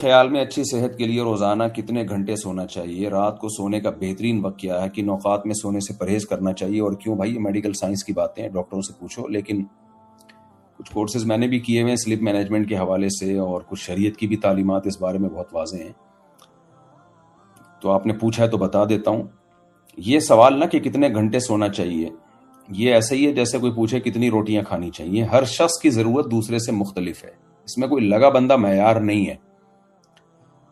خیال میں اچھی صحت کے لیے روزانہ کتنے گھنٹے سونا چاہیے؟ رات کو سونے کا بہترین وقت کیا ہے؟ کن اوقات میں سونے سے پرہیز کرنا چاہیے اور کیوں؟ بھائی میڈیکل سائنس کی باتیں ہیں، ڈاکٹروں سے پوچھو، لیکن کچھ کورسز میں نے بھی کیے ہوئے ہیں سلیپ مینجمنٹ کے حوالے سے، اور کچھ شریعت کی بھی تعلیمات اس بارے میں بہت واضح ہیں، تو آپ نے پوچھا ہے تو بتا دیتا ہوں۔ یہ سوال نہ کہ کتنے گھنٹے سونا چاہیے، یہ ایسا ہی ہے جیسے کوئی پوچھے کتنی روٹیاں کھانی چاہیے۔ ہر شخص کی ضرورت دوسرے سے مختلف ہے، اس میں کوئی لگا بندہ معیار نہیں ہے۔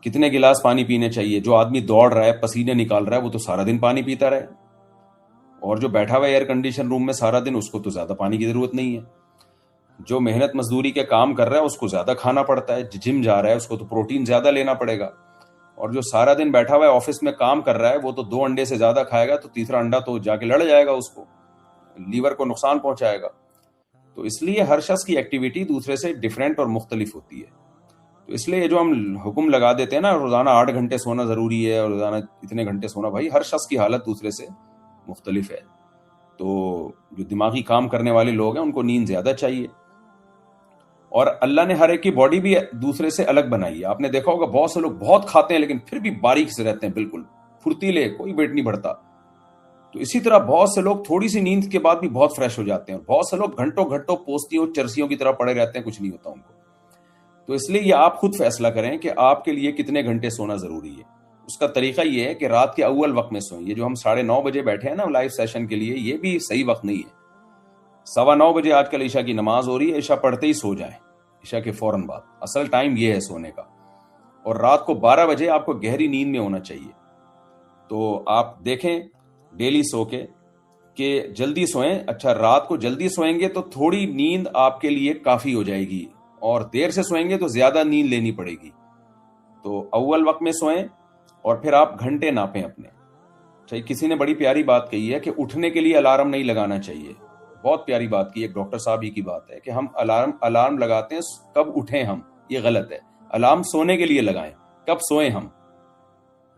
کتنے گلاس پانی پینے چاہیے؟ جو آدمی دوڑ رہا ہے، پسینے نکال رہا ہے، وہ تو سارا دن پانی پیتا رہے، اور جو بیٹھا ہوا ہے ایئر کنڈیشن روم میں سارا دن، اس کو تو زیادہ پانی کی ضرورت نہیں ہے۔ جو محنت مزدوری کے کام کر رہا ہے اس کو زیادہ کھانا پڑتا ہے، جم جا رہا ہے اس کو تو پروٹین زیادہ لینا پڑے گا، اور جو سارا دن بیٹھا ہوا ہے آفس میں کام کر رہا ہے وہ تو 2 انڈے سے زیادہ کھائے گا تو تیسرا انڈا تو جا کے لڑ جائے گا، اس کو لیور کو نقصان پہنچائے گا۔ تو اس لیے ہر شخص کی ایکٹیویٹی دوسرے سے ڈیفرنٹ اور مختلف ہوتی ہے، تو اس لیے جو ہم حکم لگا دیتے ہیں نا روزانہ 8 گھنٹے سونا ضروری ہے اور روزانہ اتنے گھنٹے سونا، بھائی ہر شخص کی حالت دوسرے سے مختلف ہے۔ تو جو دماغی کام کرنے والے لوگ ہیں ان کو نیند زیادہ چاہیے، اور اللہ نے ہر ایک کی باڈی بھی دوسرے سے الگ بنائی ہے۔ آپ نے دیکھا ہوگا بہت سے لوگ بہت کھاتے ہیں لیکن پھر بھی باریک سے رہتے ہیں، بالکل پھرتیلے، کوئی ویٹ نہیں بڑھتا۔ تو اسی طرح بہت سے لوگ تھوڑی سی نیند کے بعد بھی بہت فریش ہو جاتے ہیں، اور بہت سے لوگ گھنٹوں گھنٹوں پوستیوں چرسیوں کی طرح پڑے رہتے ہیں، کچھ نہیں ہوتا ان کو۔ تو اس لیے یہ آپ خود فیصلہ کریں کہ آپ کے لیے کتنے گھنٹے سونا ضروری ہے۔ اس کا طریقہ یہ ہے کہ رات کے اول وقت میں سوئیں۔ یہ جو ہم 9:30 بجے بیٹھے ہیں نا لائیو سیشن کے لیے، یہ بھی صحیح وقت نہیں ہے۔ 9:15 بجے آج کل عشاء کی نماز ہو رہی ہے، عشاء پڑھتے ہی سو جائیں، عشاء کے فوراً بعد۔ اصل ٹائم یہ ہے سونے کا، اور رات کو 12 بجے آپ کو گہری نیند میں ہونا چاہیے۔ تو آپ دیکھیں ڈیلی سو کے کہ جلدی سوئیں۔ اچھا، رات کو جلدی سوئیں گے تو تھوڑی نیند آپ کے لیے کافی ہو جائے گی، اور دیر سے سوئیں گے تو زیادہ نیند لینی پڑے گی۔ تو اول وقت میں سوئیں، اور پھر آپ گھنٹے ناپیں اپنے۔ چاہیے کسی نے بڑی پیاری بات کہی ہے کہ اٹھنے کے لیے الارم نہیں لگانا چاہیے، بہت پیاری بات کی، ایک ڈاکٹر صاحب ہی کی بات ہے کہ ہم الارم لگاتے ہیں کب اٹھیں ہم، یہ غلط ہے۔ الارم سونے کے لیے لگائیں، کب سوئیں ہم۔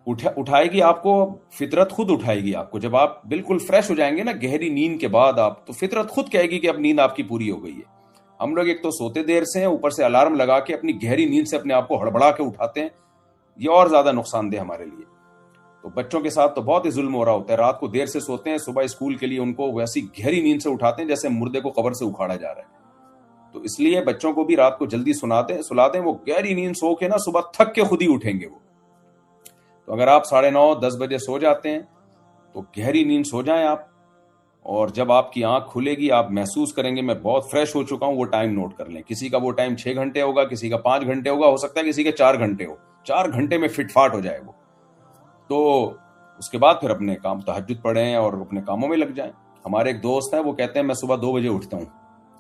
اٹھائے گی آپ کو فطرت، خود اٹھائے گی آپ کو جب آپ بالکل فریش ہو جائیں گے نا گہری نیند کے بعد، آپ تو فطرت خود کہے گی کہ اب نیند آپ کی پوری ہو گئی ہے۔ ہم لوگ ایک تو سوتے دیر سے ہیں، اوپر سے الارم لگا کے اپنی گہری نیند سے اپنے آپ کو ہڑبڑا کے اٹھاتے ہیں، یہ اور زیادہ نقصان دہ ہمارے لیے۔ تو بچوں کے ساتھ تو بہت ہی ظلم ہو رہا ہوتا ہے، رات کو دیر سے سوتے ہیں، صبح اسکول کے لیے ان کو ویسی گہری نیند سے اٹھاتے ہیں جیسے مردے کو قبر سے اکھاڑا جا رہا ہے۔ تو اس لیے بچوں کو بھی رات کو جلدی سلا دیں، وہ گہری نیند سو کے نا صبح تھک کے خود ہی اٹھیں گے وہ۔ تو اگر آپ 9:30 10 بجے سو جاتے ہیں تو گہری نیند سو جائیں آپ، اور جب آپ کی آنکھ کھلے گی آپ محسوس کریں گے میں بہت فریش ہو چکا ہوں، وہ ٹائم نوٹ کر لیں۔ کسی کا وہ ٹائم 6 گھنٹے ہوگا، کسی کا 5 گھنٹے ہوگا، ہو سکتا ہے کسی کے 4 گھنٹے ہو، 4 گھنٹے میں فٹ فاٹ ہو جائے وہ۔ تو اس کے بعد پھر اپنے کام تہجد پڑھیں اور اپنے کاموں میں لگ جائیں۔ ہمارے ایک دوست ہیں، وہ کہتے ہیں میں صبح 2 بجے اٹھتا ہوں،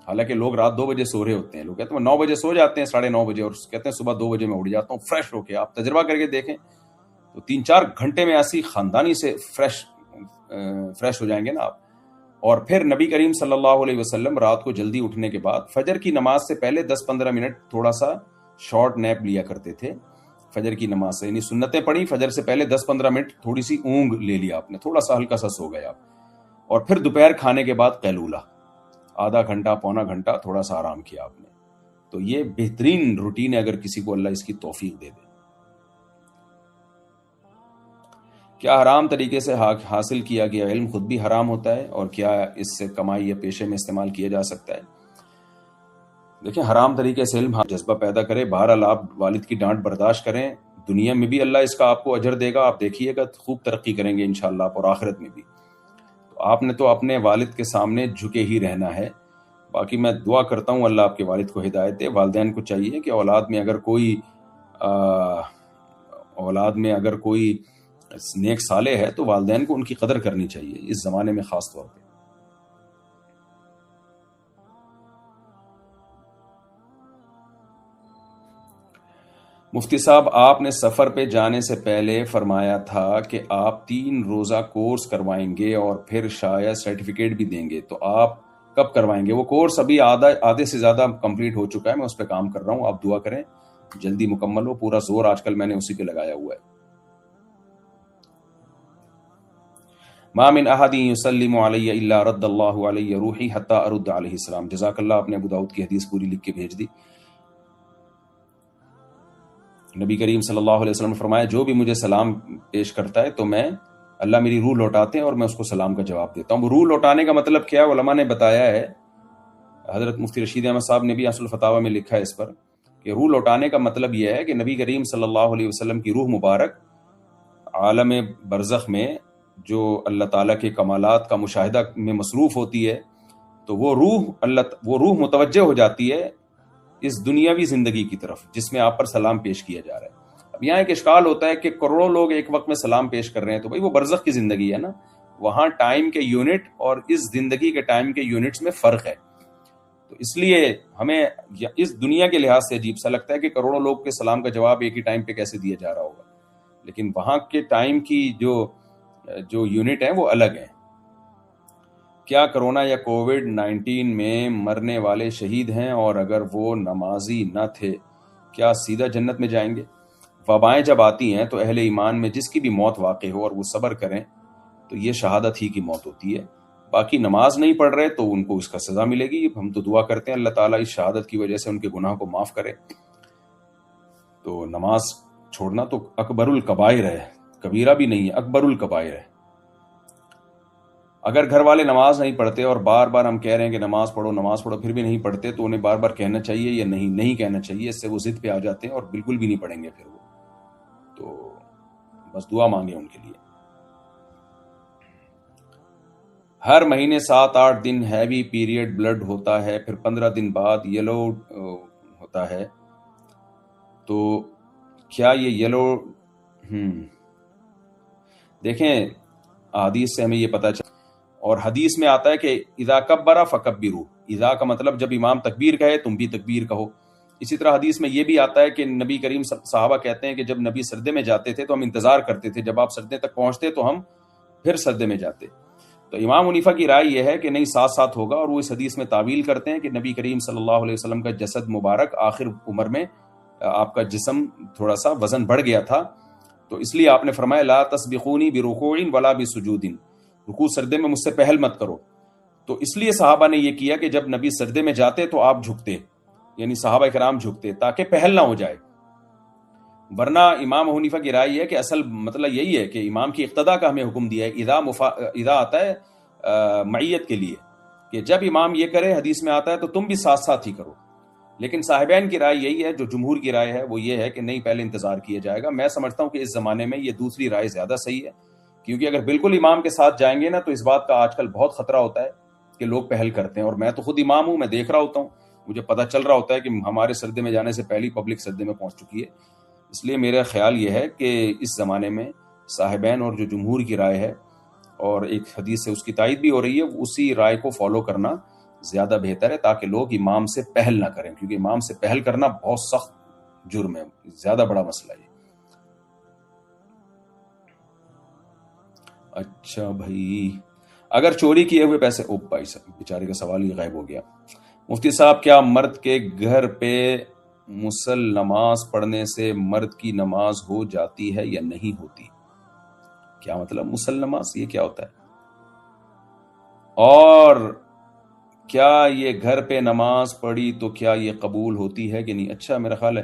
حالانکہ لوگ رات 2 بجے سو رہے ہوتے ہیں۔ لوگ کہتے ہیں 9 بجے سو جاتے ہیں، 9:30 بجے، اور کہتے ہیں صبح 2 بجے میں اٹھ جاتا ہوں فریش ہو کے۔ آپ تجربہ کر کے دیکھیں تو 3-4 گھنٹے میں ایسی خاندانی سے فریش ہو جائیں گے نا آپ۔ اور پھر نبی کریم صلی اللہ علیہ وسلم رات کو جلدی اٹھنے کے بعد فجر کی نماز سے پہلے 10-15 منٹ تھوڑا سا شارٹ نیپ لیا کرتے تھے فجر کی نماز سے، یعنی سنتیں پڑھی، فجر سے پہلے 10-15 منٹ تھوڑی سی اونگ لے لیا آپ نے، تھوڑا سا ہلکا سا سو گئے آپ، اور پھر دوپہر کھانے کے بعد قیلولہ، آدھا گھنٹہ پونا گھنٹہ تھوڑا سا آرام کیا آپ نے۔ تو یہ بہترین روٹین ہے اگر کسی کو اللہ اس کی توفیق دے دے۔ کیا حرام طریقے سے حاصل کیا گیا علم خود بھی حرام ہوتا ہے، اور کیا اس سے کمائی یا پیشے میں استعمال کیا جا سکتا ہے؟ دیکھیں، حرام طریقے سے علم جذبہ پیدا کرے، بہرحال آپ والد کی ڈانٹ برداشت کریں، دنیا میں بھی اللہ اس کا آپ کو اجر دے گا، آپ دیکھیے گا خوب ترقی کریں گے انشاءاللہ آپ، اور آخرت میں بھی۔ تو آپ نے تو اپنے والد کے سامنے جھکے ہی رہنا ہے۔ باقی میں دعا کرتا ہوں اللہ آپ کے والد کو ہدایت دے۔ والدین کو چاہیے کہ اولاد میں اگر کوئی نیک صالح ہے تو والدین کو ان کی قدر کرنی چاہیے، اس زمانے میں خاص طور پہ۔ مفتی صاحب، آپ نے سفر پہ جانے سے پہلے فرمایا تھا کہ آپ 3 روزہ کورس کروائیں گے اور پھر شاید سرٹیفکیٹ بھی دیں گے، تو آپ کب کروائیں گے؟ وہ کورس ابھی آدھے سے زیادہ کمپلیٹ ہو چکا ہے، میں اس پہ کام کر رہا ہوں، آپ دعا کریں جلدی مکمل ہو، پورا زور آج کل میں نے اسی پہ لگایا ہوا ہے۔ ما من احد یسلم علی الا رد اللہ علی روحی حتی ارد علیہ السلام۔ جزاک اللہ، آپ نے ابو داؤد کی حدیث پوری لکھ کے بھیج دی۔ نبی کریم صلی اللہ علیہ وسلم نے فرمایا جو بھی مجھے سلام پیش کرتا ہے تو میں اللہ میری روح لوٹاتے ہیں اور میں اس کو سلام کا جواب دیتا ہوں. روح لوٹانے کا مطلب کیا علماء نے بتایا ہے. حضرت مفتی رشید احمد صاحب نے بھی اصل الفتاوی میں لکھا ہے اس پر کہ روح لوٹانے کا مطلب یہ ہے کہ نبی کریم صلی اللہ علیہ وسلم کی روح مبارک عالم برزخ میں جو اللہ تعالیٰ کے کمالات کا مشاہدہ میں مصروف ہوتی ہے تو وہ روح متوجہ ہو جاتی ہے اس دنیاوی زندگی کی طرف جس میں آپ پر سلام پیش کیا جا رہا ہے. اب یہاں ایک اشکال ہوتا ہے کہ کروڑوں لوگ ایک وقت میں سلام پیش کر رہے ہیں تو بھائی وہ برزخ کی زندگی ہے نا, وہاں ٹائم کے یونٹ اور اس زندگی کے ٹائم کے یونٹس میں فرق ہے. تو اس لیے ہمیں اس دنیا کے لحاظ سے عجیب سا لگتا ہے کہ کروڑوں لوگ کے سلام کا جواب ایک ہی ٹائم پہ کیسے دیا جا رہا ہوگا, لیکن وہاں کے ٹائم کی جو یونٹ ہیں وہ الگ ہیں. کیا کرونا یا کووڈ 19 میں مرنے والے شہید ہیں اور اگر وہ نمازی نہ تھے کیا سیدھا جنت میں جائیں گے؟ وبائیں جب آتی ہیں تو اہل ایمان میں جس کی بھی موت واقع ہو اور وہ صبر کریں تو یہ شہادت ہی کی موت ہوتی ہے. باقی نماز نہیں پڑھ رہے تو ان کو اس کا سزا ملے گی. ہم تو دعا کرتے ہیں اللہ تعالیٰ اس شہادت کی وجہ سے ان کے گناہ کو معاف کرے. تو نماز چھوڑنا تو اکبر الکبائر ہے, کبیرہ بھی نہیں ہے, اکبر الکبائر ہے. اگر گھر والے نماز نہیں پڑھتے اور بار بار ہم کہہ رہے ہیں کہ نماز پڑھو پھر بھی نہیں پڑھتے تو انہیں بار بار کہنا چاہیے یا نہیں کہنا چاہیے. اس سے وہ ضد پہ آ جاتے ہیں اور بالکل بھی نہیں پڑھیں گے پھر وہ. تو بس دعا مانگے ان کے لیے. ہر مہینے 7-8 دن ہیوی پیریڈ بلڈ ہوتا ہے, پھر 15 دن بعد یلو ہوتا ہے, تو کیا یہ یلو دیکھیں حدیث سے ہمیں یہ پتہ چلا, اور حدیث میں آتا ہے کہ اذا کبر فکبروا, اذا کا مطلب جب امام تکبیر کہے تم بھی تکبیر کہو. اسی طرح حدیث میں یہ بھی آتا ہے کہ نبی کریم صحابہ کہتے ہیں کہ جب نبی سردے میں جاتے تھے تو ہم انتظار کرتے تھے, جب آپ سردے تک پہنچتے تو ہم پھر سردے میں جاتے. تو امام حنیفہ کی رائے یہ ہے کہ نہیں ساتھ ہوگا, اور وہ اس حدیث میں تعویل کرتے ہیں کہ نبی کریم صلی اللہ علیہ وسلم کا جسد مبارک آخر عمر میں آپ کا جسم تھوڑا سا وزن بڑھ گیا تھا, تو اس لیے آپ نے فرمایا لا تسبقونی برکوع ولا بسجود, رکوع سردے میں مجھ سے پہل مت کرو. تو اس لیے صحابہ نے یہ کیا کہ جب نبی سردے میں جاتے تو آپ جھکتے, یعنی صحابہ کرام جھکتے تاکہ پہل نہ ہو جائے. ورنہ امام حنیفہ کی رائے ہے کہ اصل مطلب یہی ہے کہ امام کی اقتداء کا ہمیں حکم دیا ہے. اذا آتا ہے معیت کے لیے کہ جب امام یہ کرے, حدیث میں آتا ہے تو تم بھی ساتھ ہی کرو. لیکن صاحبین کی رائے یہی ہے, جو جمہور کی رائے ہے وہ یہ ہے کہ نہیں پہلے انتظار کیا جائے گا. میں سمجھتا ہوں کہ اس زمانے میں یہ دوسری رائے زیادہ صحیح ہے, کیونکہ اگر بالکل امام کے ساتھ جائیں گے نا تو اس بات کا آج کل بہت خطرہ ہوتا ہے کہ لوگ پہل کرتے ہیں. اور میں تو خود امام ہوں, میں دیکھ رہا ہوتا ہوں, مجھے پتہ چل رہا ہوتا ہے کہ ہمارے سردے میں جانے سے پہلی پبلک سردے میں پہنچ چکی ہے. اس لیے میرا خیال یہ ہے کہ اس زمانے میں صاحبین اور جو جمہور کی رائے ہے اور ایک حدیث سے اس کی تائید بھی ہو رہی ہے, اسی رائے کو فالو کرنا زیادہ بہتر ہے تاکہ لوگ امام سے پہل نہ کریں, کیونکہ امام سے پہل کرنا بہت سخت جرم ہے, زیادہ بڑا مسئلہ ہے. اچھا بھائی, اگر چوری کیے ہوئے پیسے, بھائی صاحب بیچارے کا سوال ہی غائب ہو گیا. مفتی صاحب کیا مرد کے گھر پہ مسل نماز پڑھنے سے مرد کی نماز ہو جاتی ہے یا نہیں ہوتی؟ کیا مطلب مسل نماز, یہ کیا ہوتا ہے؟ اور کیا یہ گھر پہ نماز پڑھی تو کیا یہ قبول ہوتی ہے کہ نہیں؟ اچھا میرا خیال ہے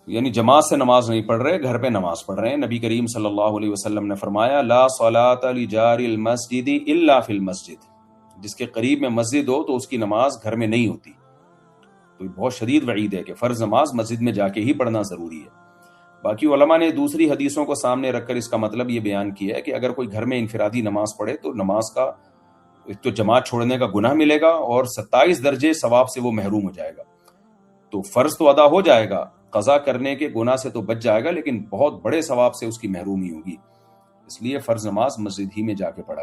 یعنی جماعت سے نماز نہیں پڑھ رہے, گھر پہ نماز پڑھ رہے ہیں. نبی کریم صلی اللہ علیہ وسلم نے فرمایا لا صلاۃ لجار المسجد الا فی المسجد, جس کے قریب میں مسجد ہو تو اس کی نماز گھر میں نہیں ہوتی. تو بہت شدید وعید ہے کہ فرض نماز مسجد میں جا کے ہی پڑھنا ضروری ہے. باقی علماء نے دوسری حدیثوں کو سامنے رکھ کر اس کا مطلب یہ بیان کیا ہے کہ اگر کوئی گھر میں انفرادی نماز پڑھے تو نماز کا تو جماعت چھوڑنے کا گناہ ملے گا اور 27 درجے ثواب سے وہ محروم ہو جائے گا. تو فرض تو ادا ہو جائے گا, قضا کرنے کے گناہ سے تو بچ جائے گا, لیکن بہت بڑے ثواب سے اس کی محرومی ہوگی. اس لیے فرض نماز مسجد ہی میں جا کے پڑھا